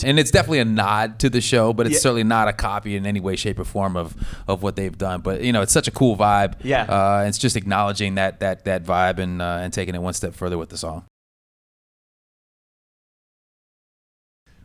And it's definitely a nod to the show, but it's certainly not a copy in any way, shape, or form of what they've done. But it's such a cool vibe. Yeah. It's just acknowledging that vibe and taking it one step further with the song.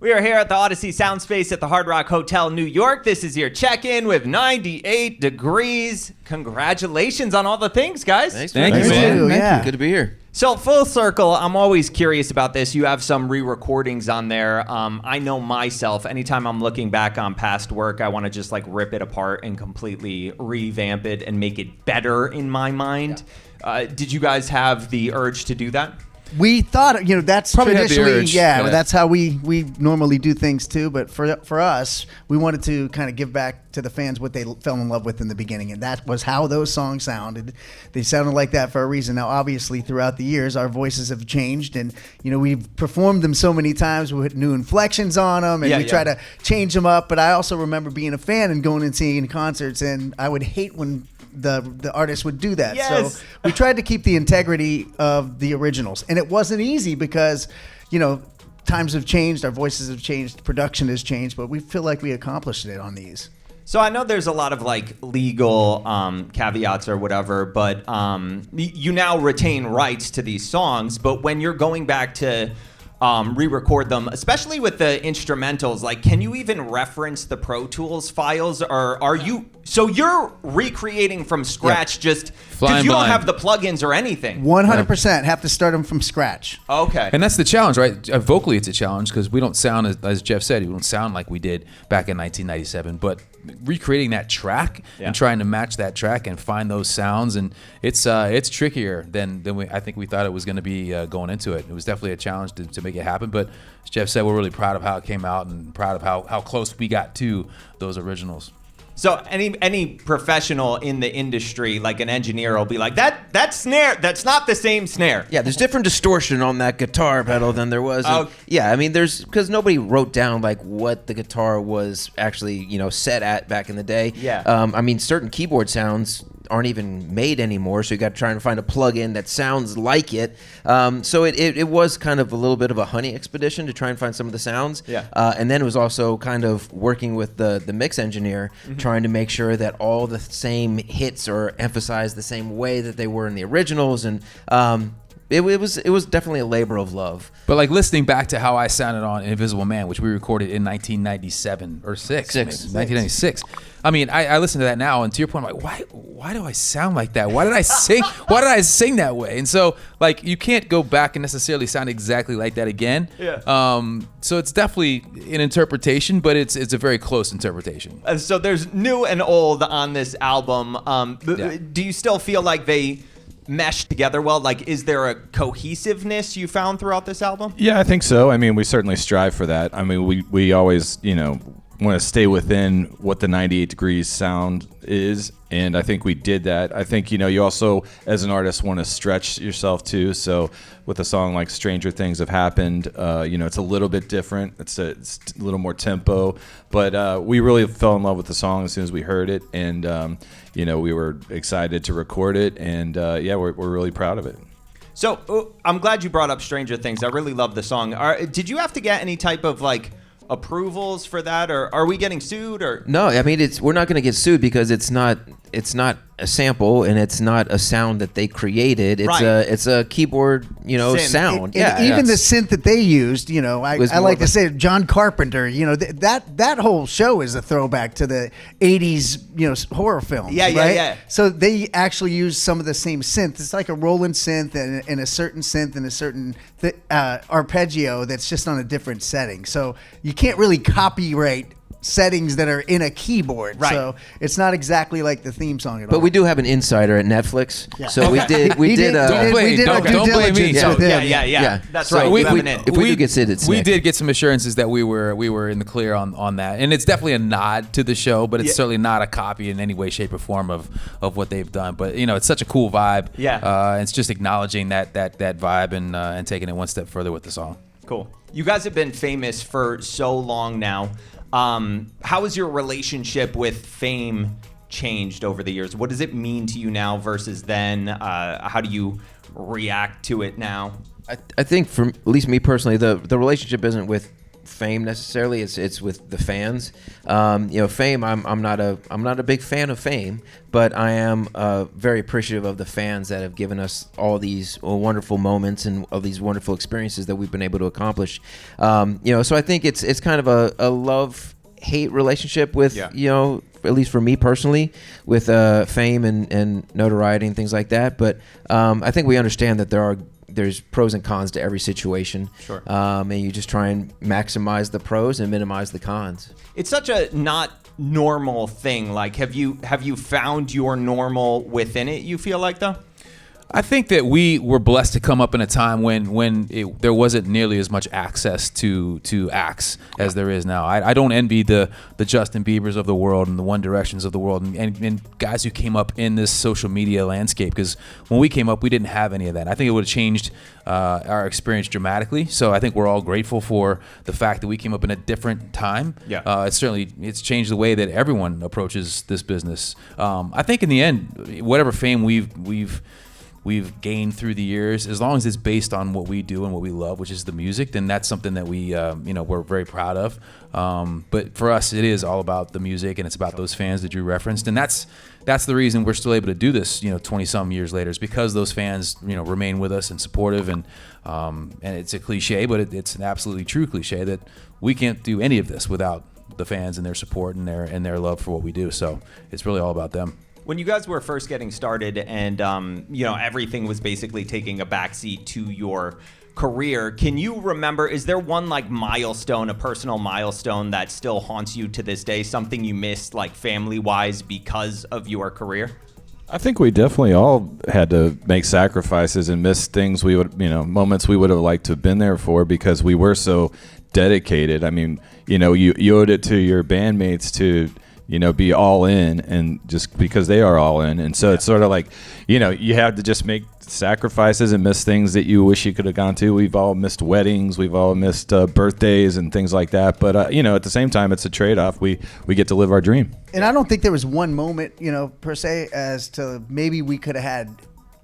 We are here at the Audacy Soundspace at the Hard Rock Hotel, New York. This is your check-in with 98 degrees. Congratulations on all the things, guys. Thanks, Thank you, man. man. Thank you. Good to be here. So full circle, I'm always curious about this. You have some re-recordings on there. I know myself, anytime I'm looking back on past work, I want to just like rip it apart and completely revamp it and make it better in my mind. Did you guys have the urge to do that? We thought, that's Probably had the traditionally, urge, yeah. that's how we normally do things too. But for us, we wanted to kind of give back to the fans what they fell in love with in the beginning, and that was how those songs sounded. They sounded like that for a reason. Now, obviously, throughout the years, our voices have changed, and we've performed them so many times. We put new inflections on them, and we try to change them up. But I also remember being a fan and going and seeing concerts, and I would hate when the artist would do that. Yes. So we tried to keep the integrity of the originals, and it wasn't easy because times have changed, our voices have changed, production has changed, but we feel like we accomplished it on these. So I know there's a lot of like legal caveats or whatever, but you now retain rights to these songs. But when you're going back to re-record them, especially with the instrumentals, like, can you even reference the Pro Tools files, or are you? So you're recreating from scratch, just because you don't have the plugins or anything. 100% have to start them from scratch. Okay. And that's the challenge, right? Vocally, it's a challenge because we don't sound, as Jeff said, we don't sound like we did back in 1997. But recreating that track and trying to match that track and find those sounds, and it's trickier than I think we thought it was going to be going into it. It was definitely a challenge to make it happen. But as Jeff said, we're really proud of how it came out and proud of how close we got to those originals. So any professional in the industry, like an engineer, will be like, that snare, that's not the same snare. Yeah, there's different distortion on that guitar pedal than there was. Yeah, I mean, because nobody wrote down like what the guitar was actually, set at back in the day. Yeah. I mean, certain keyboard sounds aren't even made anymore, so you got to try and find a plug-in that sounds like it. So it was kind of a little bit of a honey expedition to try and find some of the sounds. Yeah. And then it was also kind of working with the mix engineer, trying to make sure that all the same hits are emphasized the same way that they were in the originals, and it was definitely a labor of love. But like listening back to how I sounded on Invisible Man, which we recorded in 1997 or 1996. I mean, I listen to that now, and to your point, I'm like, why do I sound like that? Why did I sing? Why did I sing that way? And so, like, you can't go back and necessarily sound exactly like that again. Yeah. So it's definitely an interpretation, but it's a very close interpretation. So there's new and old on this album. Do you still feel like they mesh together well? Like, is there a cohesiveness you found throughout this album? Yeah, I think so. I mean, we certainly strive for that. I mean, we always, want to stay within what the 98 Degrees sound is, and I think we did that. I think, you also, as an artist, want to stretch yourself too. So with a song like Stranger Things Have Happened, it's a little bit different. It's a little more tempo, but we really fell in love with the song as soon as we heard it, and we were excited to record it, and we're really proud of it. So I'm glad you brought up Stranger Things. I really love the song. Did you have to get any type of like approvals for that, or are we getting sued? Or no, I mean, we're not going to get sued because it's not a sample, and it's not a sound that they created. It's a keyboard, sound. Even the synth that they used, I like to say John Carpenter. That whole show is a throwback to the '80s, horror films. Yeah. So they actually use some of the same synth. It's like a Roland synth and a certain synth and a certain arpeggio that's just on a different setting. So you can't really copyright settings that are in a keyboard, right? So it's not exactly like the theme song at all. But we do have an insider at Netflix, so we did. Don't blame me. Yeah. That's right. If we do get sued, it's we Nick. did get some assurances that we were in the clear on that, and it's definitely a nod to the show, but it's certainly not a copy in any way, shape, or form of what they've done. But it's such a cool vibe. It's just acknowledging that vibe and taking it one step further with the song. Cool. You guys have been famous for so long now. How has your relationship with fame changed over the years? What does it mean to you now versus then? How do you react to it now? I think, for at least me personally, the relationship isn't with Fame necessarily. It's with the fans. Fame. I'm not a big fan of Fame, but I am very appreciative of the fans that have given us all these wonderful moments and all these wonderful experiences that we've been able to accomplish. So I think it's kind of a love-hate relationship with at least for me personally, with fame and notoriety and things like that. But I think we understand that there's pros and cons to every situation. Sure. And you just try and maximize the pros and minimize the cons. It's such a not normal thing. Like, have you found your normal within it, you feel like, though? I think that we were blessed to come up in a time when there wasn't nearly as much access to acts as there is now. I don't envy the Justin Biebers of the world and the One Directions of the world and guys who came up in this social media landscape, because when we came up, we didn't have any of that. I think it would have changed our experience dramatically. So I think we're all grateful for the fact that we came up in a different time. Yeah. It's changed the way that everyone approaches this business. I think in the end, whatever fame we've gained through the years, as long as it's based on what we do and what we love, which is the music, then that's something that we're very proud of. But for us, it is all about the music, and it's about those fans that Drew referenced, and that's the reason we're still able to do this 20 some years later, is because those fans remain with us and supportive, and it's a cliche, but it's an absolutely true cliche that we can't do any of this without the fans and their support and their love for what we do. So it's really all about them. When you guys were first getting started and, everything was basically taking a backseat to your career, can you remember, is there one milestone, a personal milestone that still haunts you to this day, something you missed family-wise because of your career? I think we definitely all had to make sacrifices and miss things we would, moments we would have liked to have been there for, because we were so dedicated. I mean, you owed it to your bandmates to be all in, and just because they are all in. And so it's sort of like, you have to just make sacrifices and miss things that you wish you could have gone to. We've all missed weddings. We've all missed birthdays and things like that. But, at the same time, it's a trade-off. We get to live our dream. And I don't think there was one moment, per se, as to maybe we could have had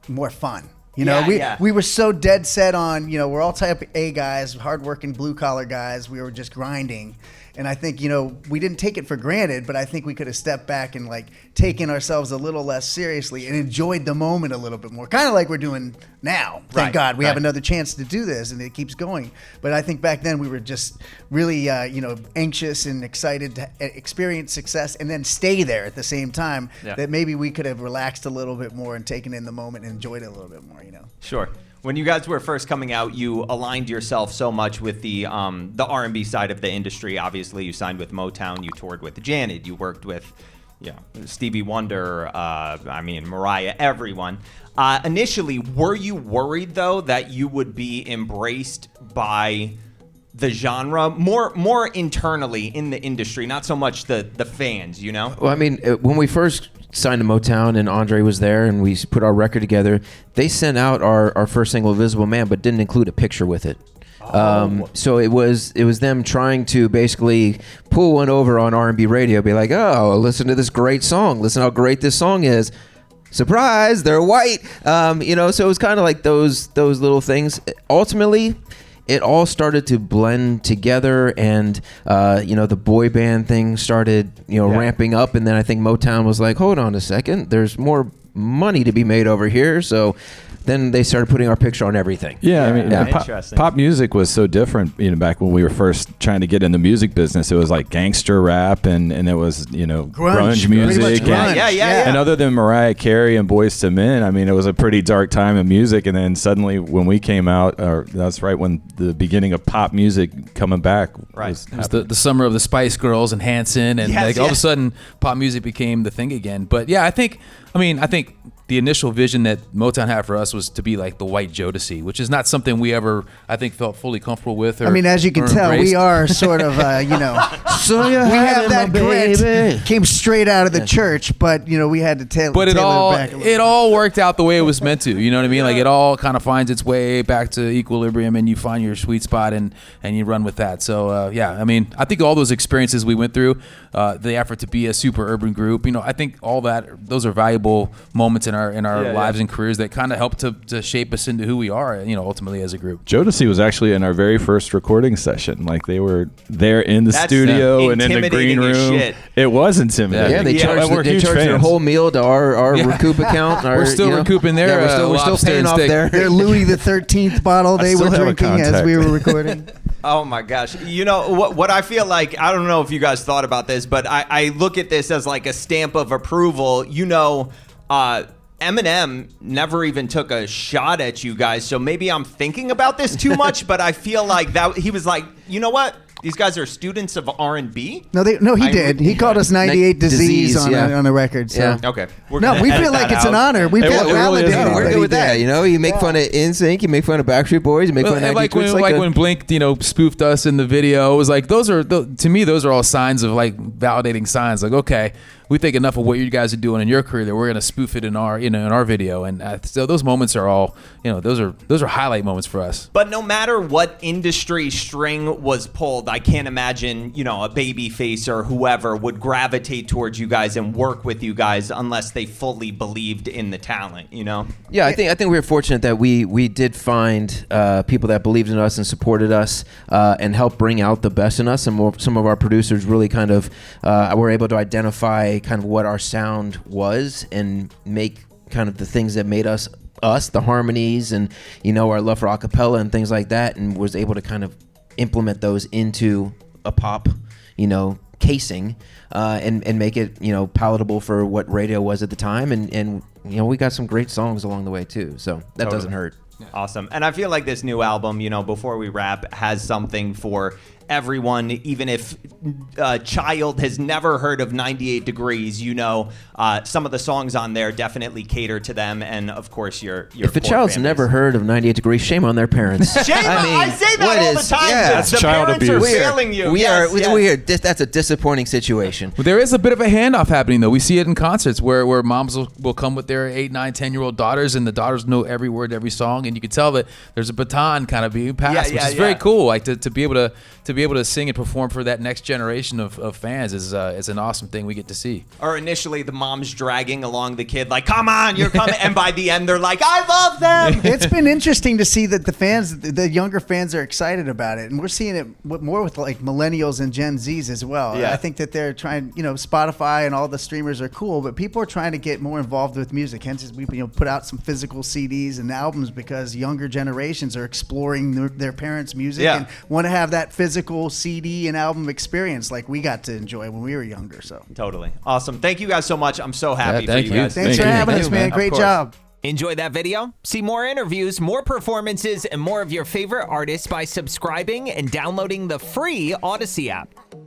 more fun. We were so dead set on, we're all type A guys, hardworking blue collar guys. We were just grinding. And I think, we didn't take it for granted, but I think we could have stepped back and taken ourselves a little less seriously and enjoyed the moment a little bit more. Kind of like we're doing now. Thank God we have another chance to do this, and it keeps going. But I think back then we were just really, anxious and excited to experience success and then stay there at the same time. Yeah. That maybe we could have relaxed a little bit more and taken in the moment and enjoyed it a little bit more, Sure. When you guys were first coming out, you aligned yourself so much with the R&B side of the industry. Obviously, you signed with Motown. You toured with Janet. You worked with, Stevie Wonder. Mariah. Everyone. Initially, were you worried though that you would be embraced by the genre more internally in the industry, not so much the fans? Well, I mean, when we first signed to Motown and Andre was there and we put our record together, they sent out our first single, Invisible Man, but didn't include a picture with it. So it was them trying to basically pull one over on R&B radio, be like, oh, listen to this great song, listen how great this song is, surprise, they're white. So it was kind of like those little things. Ultimately, it all started to blend together, and the boy band thing started ramping up, and then I think Motown was like, hold on a second, there's more money to be made over here. So then they started putting our picture on everything. Yeah, I mean, pop music was so different. Back when we were first trying to get in the music business, it was like gangster rap, and it was grunge music. Grunge. Yeah. And other than Mariah Carey and Boyz II Men, I mean, it was a pretty dark time in music. And then suddenly, when we came out, that's right when the beginning of pop music coming back. Right. It was the summer of the Spice Girls and Hanson, and all of a sudden, pop music became the thing again. But yeah, I think the initial vision that Motown had for us was to be like the white Jodeci, which is not something we ever, I think, felt fully comfortable with. As you can tell, we are sort of, so you we have that baby. grit. Came straight out of the church, but we had to tailor it back a little. It all worked out the way it was meant to. You know what I mean? Like it all kind of finds its way back to equilibrium, and you find your sweet spot, and you run with that. So I think all those experiences we went through, the effort to be a super urban group, I think all that, those are valuable moments in our lives and careers that kind of helped to shape us into who we are, ultimately as a group. Audacy was actually in our very first recording session. Like, they were there in the studio and in the green room. Shit. It was intimidating. Yeah, they charged their whole meal to our recoup account. We're still recouping their we're still paying off their Louis the 13th bottle they were drinking as we were recording. Oh my gosh. What I feel like, I don't know if you guys thought about this, but I look at this as like a stamp of approval. Eminem never even took a shot at you guys, so maybe I'm thinking about this too much, but I feel like that he was like, you know what? These guys are students of R&B. No, he did. He called us 98 Disease on a record. So. Yeah. Okay. We feel like it's an honor. We feel validated. We're good with that. You make fun of NSYNC, you make fun of Backstreet Boys, you make fun of when Blink, spoofed us in the video. It was like to me those are all signs of like validating signs. Like, okay, we think enough of what you guys are doing in your career that we're gonna spoof it in our video. And so those moments are all those are highlight moments for us. But no matter what industry string was pulled, I can't imagine a Babyface or whoever would gravitate towards you guys and work with you guys unless they fully believed in the talent. Yeah, I think we were fortunate that we did find people that believed in us and supported us and helped bring out the best in us. And some of our producers really kind of were able to identify kind of what our sound was and make kind of the things that made us, the harmonies and our love for acapella and things like that, and was able to kind of implement those into a pop casing and make it palatable for what radio was at the time, and we got some great songs along the way too, so that doesn't hurt. Awesome. And I feel like this new album, before we wrap, has something for everyone, even if a child has never heard of 98 Degrees, some of the songs on there definitely cater to them, and of course your if a child's never heard of 98 Degrees, shame on their parents. I say that all the time. That's the child parents abuse. are failing you. We are that's a disappointing situation. Well, there is a bit of a handoff happening though. We see it in concerts where moms will come with their 8, 9, 10-year-old daughters, and the daughters know every word, every song, and you can tell that there's a baton kind of being passed, which is very cool. Like to be able to sing and perform for that next generation of fans is an awesome thing we get to see. Or initially the mom's dragging along the kid like, come on, you're coming, and by the end they're like, I love them. It's been interesting to see that the younger fans are excited about it, and we're seeing it more with like millennials and Gen Zs as well. Yeah. I think that they're trying, Spotify and all the streamers are cool, but people are trying to get more involved with music. Hence, we put out some physical CDs and albums because younger generations are exploring their parents' music and want to have that physical CD and album experience like we got to enjoy when we were younger. So totally awesome. Thank you guys so much. I'm so happy for you guys. Thanks for having us, man. Great job. Enjoy that video? See more interviews, more performances, and more of your favorite artists by subscribing and downloading the free Audacy app.